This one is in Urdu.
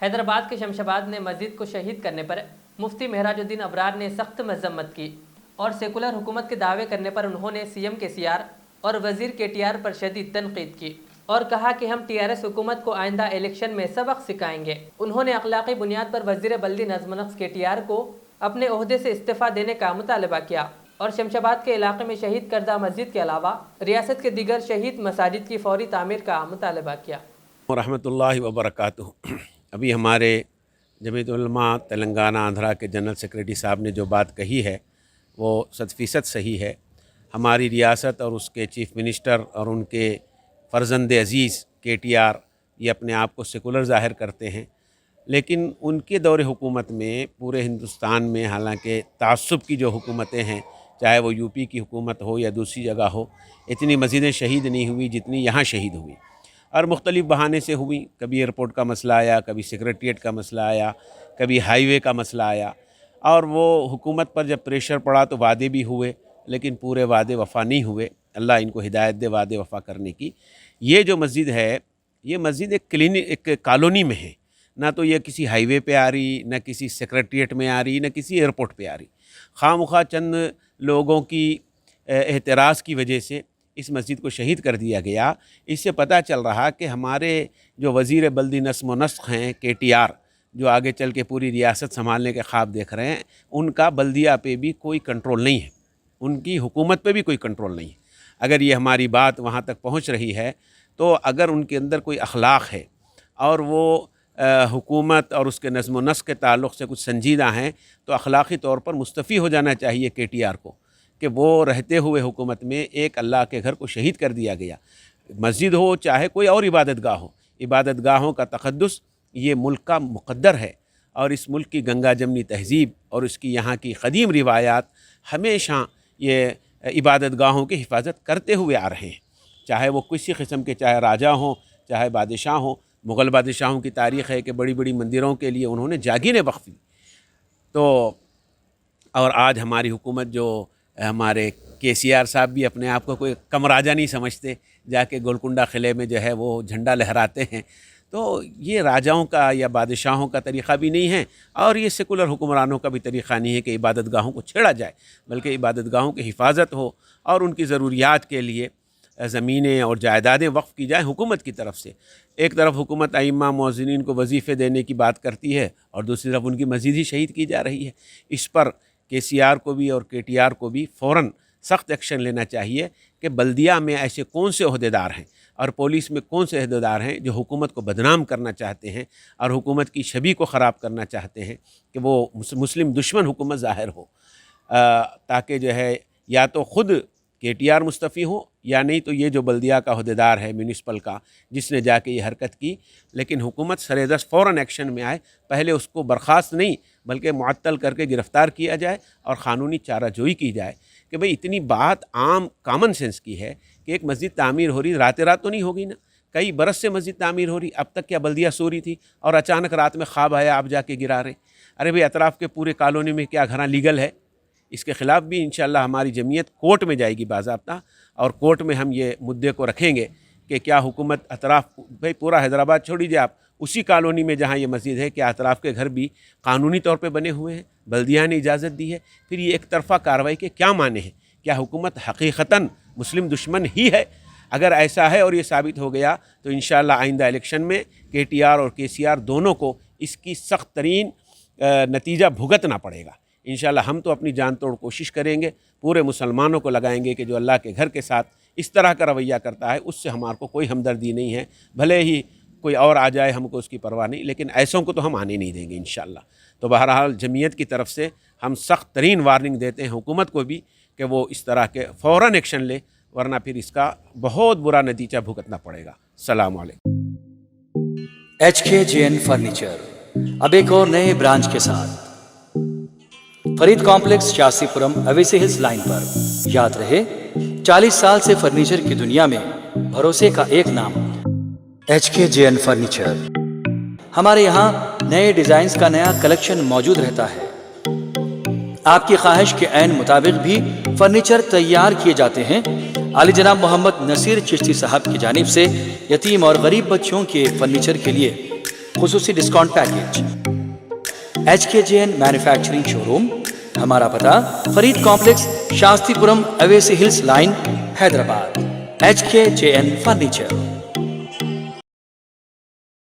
حیدرآباد کے شمشاباد میں مسجد کو شہید کرنے پر مفتی مہراج الدین ابرار نے سخت مذمت کی اور سیکولر حکومت کے دعوے کرنے پر انہوں نے سی ایم کے سی آر اور وزیر کے ٹی آر پر شدید تنقید کی اور کہا کہ ہم ٹی آر ایس حکومت کو آئندہ الیکشن میں سبق سکھائیں گے۔ انہوں نے اخلاقی بنیاد پر وزیر بلدی نظم و نسق کے ٹی آر کو اپنے عہدے سے استعفیٰ دینے کا مطالبہ کیا اور شمشاباد کے علاقے میں شہید کردہ مسجد کے علاوہ ریاست کے دیگر شہید مساجد کی فوری تعمیر کا مطالبہ کیا۔ ورحمۃ اللہ وبرکاتہ۔ ابھی ہمارے جمعیت علماء تلنگانہ آندھرا کے جنرل سیکریٹری صاحب نے جو بات کہی ہے وہ 100% صحیح ہے۔ ہماری ریاست اور اس کے چیف منسٹر اور ان کے فرزند عزیز کے ٹی آر یہ اپنے آپ کو سیکولر ظاہر کرتے ہیں، لیکن ان کے دور حکومت میں پورے ہندوستان میں حالانکہ تعصب کی جو حکومتیں ہیں، چاہے وہ یو پی کی حکومت ہو یا دوسری جگہ ہو، اتنی مسجدیں شہید نہیں ہوئی جتنی یہاں شہید ہوئی، اور مختلف بہانے سے ہوئی۔ کبھی ایئرپورٹ کا مسئلہ آیا، کبھی سیکریٹریٹ کا مسئلہ آیا، کبھی ہائی وے کا مسئلہ آیا، اور وہ حکومت پر جب پریشر پڑا تو وعدے بھی ہوئے لیکن پورے وعدے وفا نہیں ہوئے۔ اللہ ان کو ہدایت دے وعدے وفا کرنے کی۔ یہ جو مسجد ہے، یہ مسجد ایک کالونی میں ہے، نہ تو یہ کسی ہائی وے پہ آ رہی، نہ کسی سیکریٹریٹ میں آ رہی، نہ کسی ایئرپورٹ پہ آ رہی۔ خواہ مخواہ چند لوگوں کی اعتراض کی وجہ سے اس مسجد کو شہید کر دیا گیا۔ اس سے پتہ چل رہا کہ ہمارے جو وزیر بلدی نظم و نسق ہیں کے ٹی آر، جو آگے چل کے پوری ریاست سنبھالنے کے خواب دیکھ رہے ہیں، ان کا بلدیہ پہ بھی کوئی کنٹرول نہیں ہے، ان کی حکومت پہ بھی کوئی کنٹرول نہیں ہے۔ اگر یہ ہماری بات وہاں تک پہنچ رہی ہے تو اگر ان کے اندر کوئی اخلاق ہے اور وہ حکومت اور اس کے نظم و نسق کے تعلق سے کچھ سنجیدہ ہیں تو اخلاقی طور پر مستعفی ہو جانا چاہیے کے ٹی آر کو، کہ وہ رہتے ہوئے حکومت میں ایک اللہ کے گھر کو شہید کر دیا گیا۔ مسجد ہو چاہے کوئی اور عبادت گاہ ہو، عبادت گاہوں کا تقدس یہ ملک کا مقدر ہے، اور اس ملک کی گنگا جمنی تہذیب اور اس کی یہاں کی قدیم روایات ہمیشہ یہ عبادت گاہوں کی حفاظت کرتے ہوئے آ رہے ہیں، چاہے وہ کسی قسم کے، چاہے راجہ ہوں، چاہے بادشاہ ہوں۔ مغل بادشاہوں کی تاریخ ہے کہ بڑی بڑی مندروں کے لیے انہوں نے جاگیریں وقف دی۔ تو اور آج ہماری حکومت، جو ہمارے کے سی آر صاحب بھی اپنے آپ کو کوئی کم راجہ نہیں سمجھتے، جا کے گولکنڈہ قلعے میں جو ہے وہ جھنڈا لہراتے ہیں۔ تو یہ راجاؤں کا یا بادشاہوں کا طریقہ بھی نہیں ہے، اور یہ سیکولر حکمرانوں کا بھی طریقہ نہیں ہے کہ عبادت گاہوں کو چھیڑا جائے، بلکہ عبادت گاہوں کی حفاظت ہو اور ان کی ضروریات کے لیے زمینیں اور جائیدادیں وقف کی جائیں حکومت کی طرف سے۔ ایک طرف حکومت ائمہ مؤذنین کو وظیفے دینے کی بات کرتی ہے اور دوسری طرف ان کی مسجد ہی شہید کی جا رہی ہے۔ اس پر کے سی آر کو بھی اور کے ٹی آر کو بھی فوراً سخت ایکشن لینا چاہیے کہ بلدیہ میں ایسے کون سے عہدیدار ہیں اور پولیس میں کون سے عہدیدار ہیں جو حکومت کو بدنام کرنا چاہتے ہیں اور حکومت کی چھبی کو خراب کرنا چاہتے ہیں کہ وہ مسلم دشمن حکومت ظاہر ہو، تاکہ جو ہے یا تو خود کے ٹی آر مستعفی ہو یا نہیں تو یہ جو بلدیہ کا عہدیدار ہے میونسپل کا جس نے جا کے یہ حرکت کی، لیکن حکومت سرِ دست فوراً ایکشن میں آئے، پہلے اس کو برخاست نہیں بلکہ معطل کر کے گرفتار کیا جائے اور قانونی چارہ جوئی کی جائے کہ بھئی اتنی بات عام کامن سینس کی ہے کہ ایک مسجد تعمیر ہو رہی، رات رات تو نہیں ہوگی نا، کئی برس سے مسجد تعمیر ہو رہی، اب تک کیا بلدیہ سو رہی تھی اور اچانک رات میں خواب آیا آپ جا کے گرا رہے؟ ارے بھئی اطراف کے پورے کالونی میں کیا گھراں لیگل ہے؟ اس کے خلاف بھی انشاءاللہ ہماری جمعیت کورٹ میں جائے گی باضابطہ، اور کورٹ میں ہم یہ مدعے کو رکھیں گے کہ کیا حکومت اطراف، بھئی پورا حیدرآباد چھوڑ دیجیے آپ، اسی کالونی میں جہاں یہ مسجد ہے کیا اطراف کے گھر بھی قانونی طور پہ بنے ہوئے ہیں، بلدیہ نے اجازت دی ہے؟ پھر یہ ایک طرفہ کارروائی کے کیا معنی ہیں؟ کیا حکومت حقیقتاً مسلم دشمن ہی ہے؟ اگر ایسا ہے اور یہ ثابت ہو گیا تو انشاءاللہ آئندہ الیکشن میں کے ٹی آر اور کے سی آر دونوں کو اس کی سخت ترین نتیجہ بھگتنا پڑے گا۔ انشاءاللہ ہم تو اپنی جان توڑ کوشش کریں گے، پورے مسلمانوں کو لگائیں گے کہ جو اللہ کے گھر کے ساتھ اس طرح کا رویہ کرتا ہے اس سے ہمارے کو کوئی ہمدردی نہیں ہے، بھلے ہی کوئی اور آ جائے ہم کو اس کی پرواہ نہیں، لیکن ایسوں کو تو ہم آنے نہیں دیں گے انشاءاللہ۔ تو بہرحال جمعیت کی طرف سے ہم سخت ترین وارننگ دیتے ہیں حکومت کو بھی کہ وہ اس طرح کے فوراً ایکشن لے، ورنہ پھر اس کا بہت برا نتیجہ بھگتنا پڑے گا۔ السلام علیکم۔ HKJN فرنیچر اب ایک اور نئے برانچ کے ساتھ Farid complex, Shastripuram, Owaisi hills line پر۔ یاد رہے 40 سال سے فرنیچر کی دنیا میں بھروسے کا ایک نام HKJN فرنیچر۔ ہمارے یہاں نئے ڈیزائنز کا نیا کلیکشن موجود رہتا ہے، آپ کی خواہش کے عین مطابق بھی فرنیچر تیار کیے جاتے ہیں۔ علی جناب محمد نصیر چشتی صاحب کی جانب سے یتیم اور غریب بچوں کے فرنیچر کے لیے خصوصی discount package. HKJN manufacturing showroom. ہمارا پتہ Farid complex Shastripuram Owaisi hills line Hyderabad. HKJN furniture.